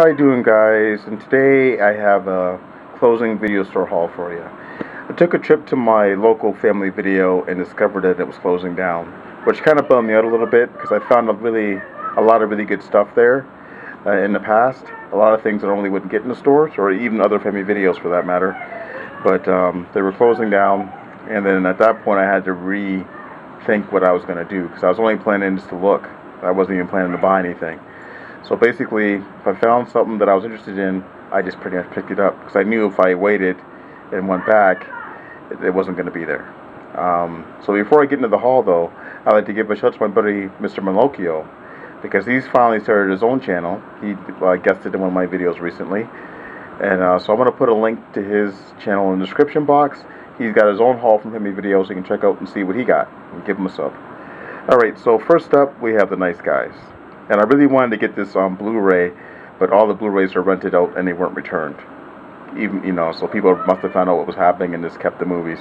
How you doing, guys? And today I have a closing video store haul for you. I took a trip to my local family video and discovered that it was closing down, which kind of bummed me out a little bit because I found a lot of really good stuff there in the past. A lot of things I normally wouldn't get in the stores, or even other family videos for that matter. But they were closing down, and then at that point I had to rethink what I was going to do because I was only planning just to look. I wasn't even planning to buy anything. So basically, if I found something that I was interested in, I just pretty much picked it up because I knew if I waited and went back, it wasn't going to be there. So before I get into the haul, though, I'd like to give a shout out to my buddy, Mr. Malocchio, because he's finally started his own channel. He guested in one of my videos recently. And so I'm going to put a link to his channel in the description box. He's got his own haul from him videos, so you can check out and see what he got and give him a sub. Alright, so first up, we have The Nice Guys. And I really wanted to get this on Blu-ray, but all the Blu-rays are rented out and they weren't returned. Even, so people must have found out what was happening and just kept the movies.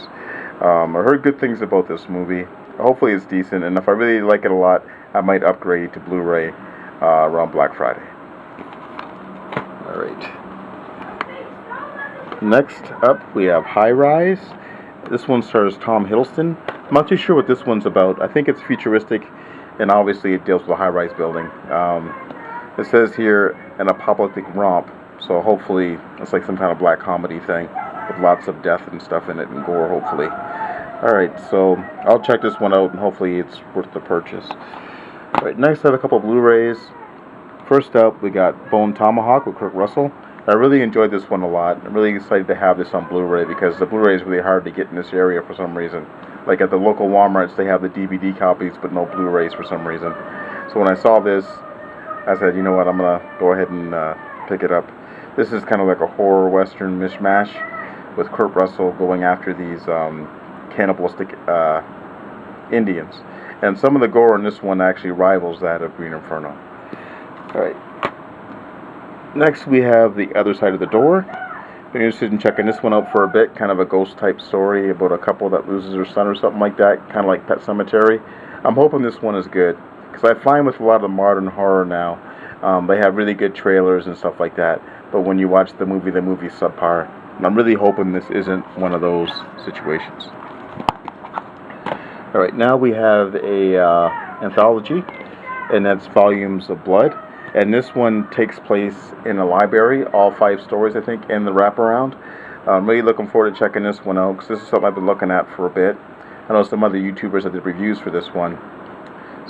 I heard good things about this movie. Hopefully it's decent, and if I really like it a lot, I might upgrade to Blu-ray around Black Friday. Alright. Next up, we have High Rise. This one stars Tom Hiddleston. I'm not too sure what this one's about. I think it's futuristic, and obviously it deals with a high-rise building. It says here, an apocalyptic romp, so hopefully it's like some kind of black comedy thing with lots of death and stuff in it and gore, hopefully. Alright, so I'll check this one out and hopefully it's worth the purchase. Alright, next I have a couple of Blu-rays. First up, we got Bone Tomahawk with Kurt Russell. I really enjoyed this one a lot. I'm really excited to have this on Blu-ray because the Blu-ray is really hard to get in this area for some reason. Like at the local Walmarts, they have the DVD copies, but no Blu-rays for some reason. So when I saw this, I said, you know what, I'm going to go ahead and pick it up. This is kind of like a horror western mishmash with Kurt Russell going after these cannibalistic Indians. And some of the gore in this one actually rivals that of Green Inferno. Alright. Next we have The Other Side of the Door. If you're interested in checking this one out for a bit, kind of a ghost type story about a couple that loses their son or something like that, kind of like Pet Sematary. I'm hoping this one is good, because I find with a lot of the modern horror now, they have really good trailers and stuff like that, but when you watch the movie's subpar, and I'm really hoping this isn't one of those situations. Alright, now we have a anthology, and that's Volumes of Blood. And this one takes place in a library, all 5 stories, I think, and the wraparound. I'm really looking forward to checking this one out, because this is something I've been looking at for a bit. I know some other YouTubers that did reviews for this one.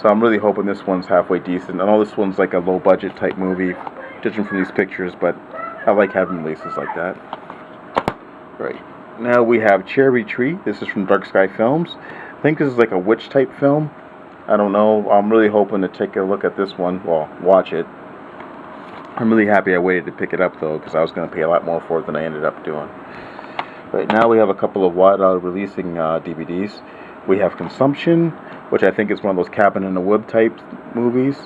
So I'm really hoping this one's halfway decent. I know this one's like a low-budget type movie, judging from these pictures, but I like having releases like that. Right. Now we have Cherry Tree. This is from Dark Sky Films. I think this is like a witch-type film. I don't know. I'm really hoping to take a look at this one. Well, watch it. I'm really happy I waited to pick it up, though, because I was going to pay a lot more for it than I ended up doing. Right now we have a couple of wide-out releasing DVDs. We have Consumption, which I think is one of those cabin in the wood type movies.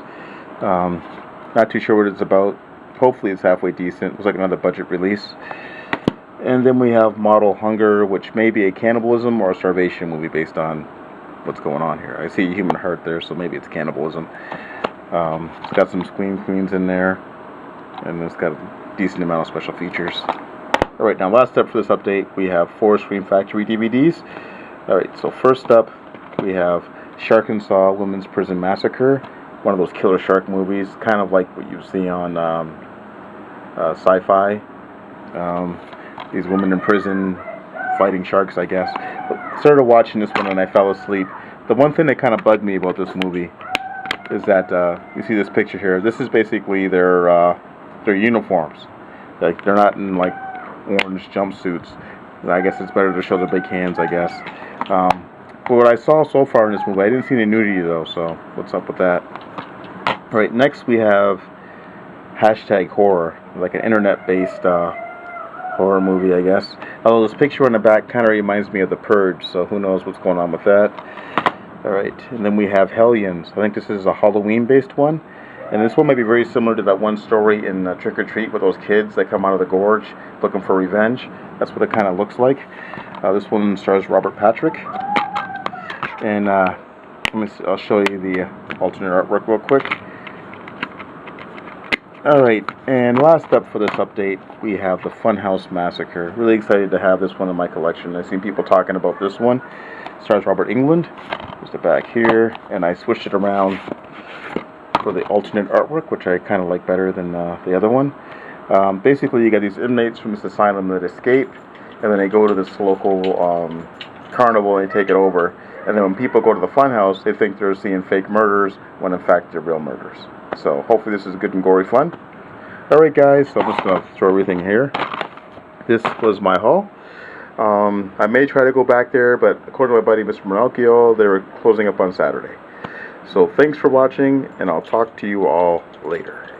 Not too sure what it's about. Hopefully it's halfway decent. It was like another budget release. And then we have Model Hunger, which may be a cannibalism or a starvation movie based on what's going on here. I see human heart there, so maybe it's cannibalism. It's got some Scream Queens in there, and it's got a decent amount of special features. Alright, now last up for this update, we have 4 Scream Factory DVDs. Alright, so first up, we have Shark and Saw Women's Prison Massacre, one of those killer shark movies, kind of like what you see on sci-fi. These women in prison fighting sharks, I guess. But started watching this one and I fell asleep. The one thing that kind of bugged me about this movie is that you see this picture here. This is basically their uniforms. Like they're not in like orange jumpsuits. I guess it's better to show their big hands, I guess. But what I saw so far in this movie, I didn't see any nudity though. So what's up with that? All right, next we have #horror, like an internet-based horror movie, I guess. Although this picture on the back kind of reminds me of The Purge, so who knows what's going on with that. Alright, and then we have Hellions. I think this is a Halloween-based one. And this one might be very similar to that one story in Trick or Treat with those kids that come out of the gorge looking for revenge. That's what it kind of looks like. This one stars Robert Patrick. And I'll show you the alternate artwork real quick. Alright, and last up for this update, we have the Funhouse Massacre. Really excited to have this one in my collection. I've seen people talking about this one. It stars Robert Englund. There's the back here, and I switched it around for the alternate artwork, which I kind of like better than the other one. Basically, you got these inmates from this asylum that escape, and then they go to this local carnival and they take it over. And then when people go to the funhouse, they think they're seeing fake murders, when in fact they're real murders. So hopefully this is good and gory fun. Alright guys, so I'm just going to throw everything here. This was my haul. I may try to go back there, but according to my buddy Mr. Monalchio, they were closing up on Saturday. So thanks for watching, and I'll talk to you all later.